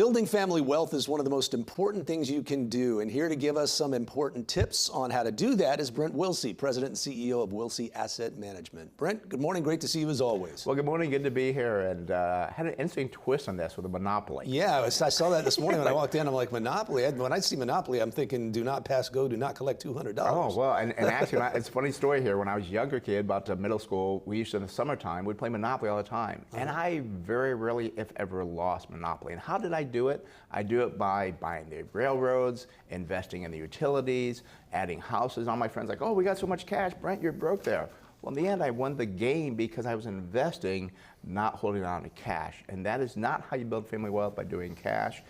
Building family wealth is one of the most important things you can do, and here to give us some important tips on how to do that is Brent Wilsey, President and CEO of Wilsey Asset Management. Brent, good morning. Great to see you as always. Well, good morning. Good to be here, and had an interesting twist on this with a monopoly. Yeah, I saw that this morning when I walked in. I'm like, monopoly? When I see monopoly, I'm thinking, do not pass go, do not collect $200. Oh, well, and actually, it's a funny story here. When I was a younger kid, about middle school, we used to, in the summertime, we'd play Monopoly all the time. And I very rarely, if ever, lost Monopoly. And how did I do it? I do it by buying the railroads, investing in the utilities, adding houses. All my friends like, oh, we got so much cash, Brent, you're broke there. Well, in the end, I won the game because I was investing, not holding on to cash. And that is not how you build family wealth, by doing cash.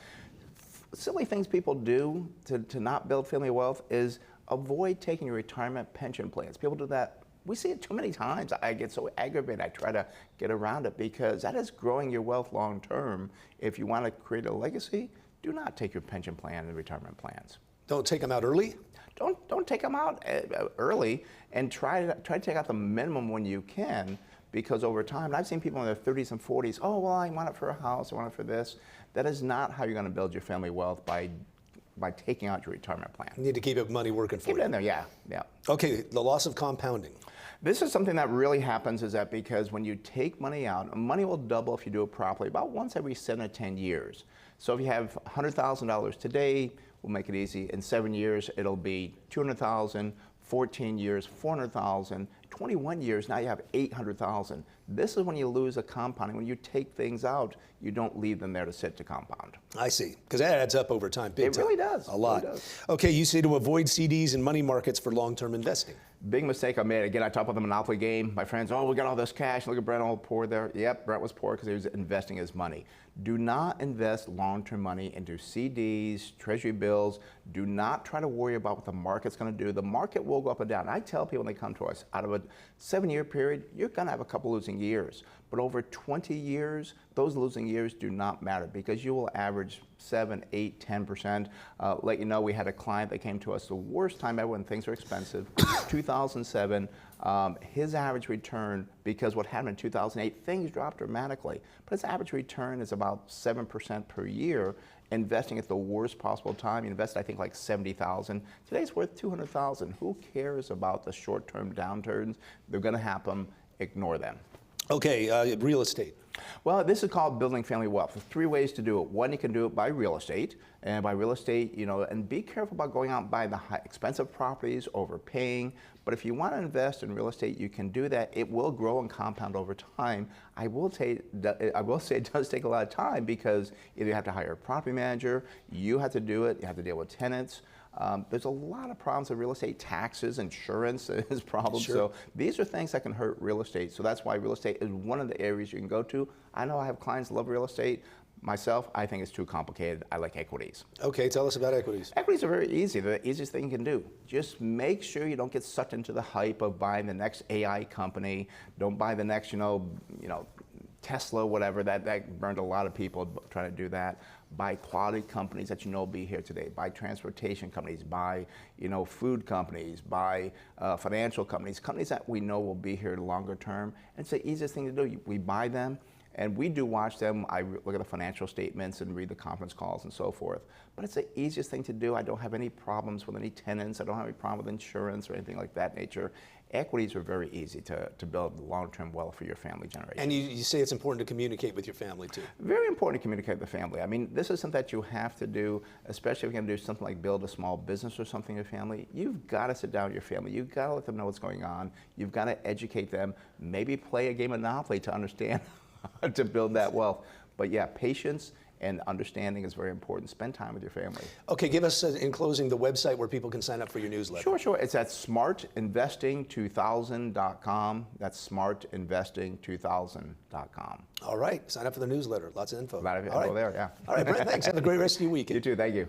Silly things people do to not build family wealth is avoid taking your retirement pension plans. People do that. We see it too many times. I get so aggravated. I try to get around it because that is growing your wealth long term. If you want to create a legacy, do not take your pension plan and retirement plans. Don't take them out early? Don't take them out early, and try to take out the minimum when you can, because over time, and I've seen people in their 30s and 40s, oh, well, I want it for a house, I want it for this. That is not how you're going to build your family wealth, by taking out your retirement plan. You need to keep your money working for you. Keep it in there, yeah. Okay, the loss of compounding. This is something that really happens, is that because when you take money out, money will double if you do it properly about once every 7 to 10 years. So if you have $100,000 today, we'll make it easy. In 7 years, it'll be $200,000, 14 years, $400,000, 21 years, now you have $800,000. This is when you lose a compounding. When you take things out, you don't leave them there to sit to compound. I see, because that adds up over time, big time. It really does. A lot. Really does. Okay, you say to avoid CDs and money markets for long-term investing. Big mistake I made. Again, I talk about the Monopoly game. My friends, oh, we got all this cash. Look at Brent, all poor there. Yep, Brent was poor because he was investing his money. Do not invest long-term money into CDs, treasury bills. Do not try to worry about what the market's going to do. The market will go up and down. I tell people when they come to us, out of a 7-year period, you're going to have a couple losing years. But over 20 years, those losing years do not matter, because you will average 7, 8, 10%. Let you know, we had a client that came to us the worst time ever when things were expensive, 2007. His average return, because what happened in 2008, things dropped dramatically, but his average return is about 7% per year. Investing at the worst possible time, you invested, I think, like $70,000. Today's worth $200,000. Who cares about the short-term downturns? They're going to happen. Ignore them. Okay, real estate. Well, this is called building family wealth. There's 3 ways to do it. One, you can do it by real estate, and by real estate, and be careful about going out and buying the expensive properties, overpaying. But if you want to invest in real estate, you can do that. It will grow and compound over time. I will say it does take a lot of time, because either you have to hire a property manager, you have to do it, you have to deal with tenants. There's a lot of problems with real estate. Taxes, insurance is problems. Sure. So these are things that can hurt real estate. So that's why real estate is one of the areas you can go to. I know I have clients that love real estate. Myself, I think it's too complicated. I like equities. Okay, tell us about equities. Equities are very easy. They're the easiest thing you can do. Just make sure you don't get sucked into the hype of buying the next AI company. Don't buy the next, Tesla, whatever. That burned a lot of people trying to do that. Buy quality companies that you know will be here today. Buy transportation companies. Buy, food companies. Buy financial companies. Companies that we know will be here longer term. And it's the easiest thing to do. We buy them, and we do watch them. I look at the financial statements and read the conference calls and so forth. But it's the easiest thing to do. I don't have any problems with any tenants. I don't have any problem with insurance or anything like that nature. Equities are very easy to build long-term wealth for your family generation. And you say it's important to communicate with your family too. Very important to communicate with the family. I mean, this is something that you have to do, especially if you're going to do something like build a small business or something in your family. You've got to sit down with your family. You've got to let them know what's going on. You've got to educate them. Maybe play a game of Monopoly to understand how to build that wealth. But yeah, patience and understanding is very important. Spend time with your family. Okay, give us, in closing, the website where people can sign up for your newsletter. Sure. It's at smartinvesting2000.com. That's smartinvesting2000.com. All right, sign up for the newsletter. Lots of info. A lot of info there, yeah. All right, Brent, thanks. Have a great rest of your week. You too, thank you.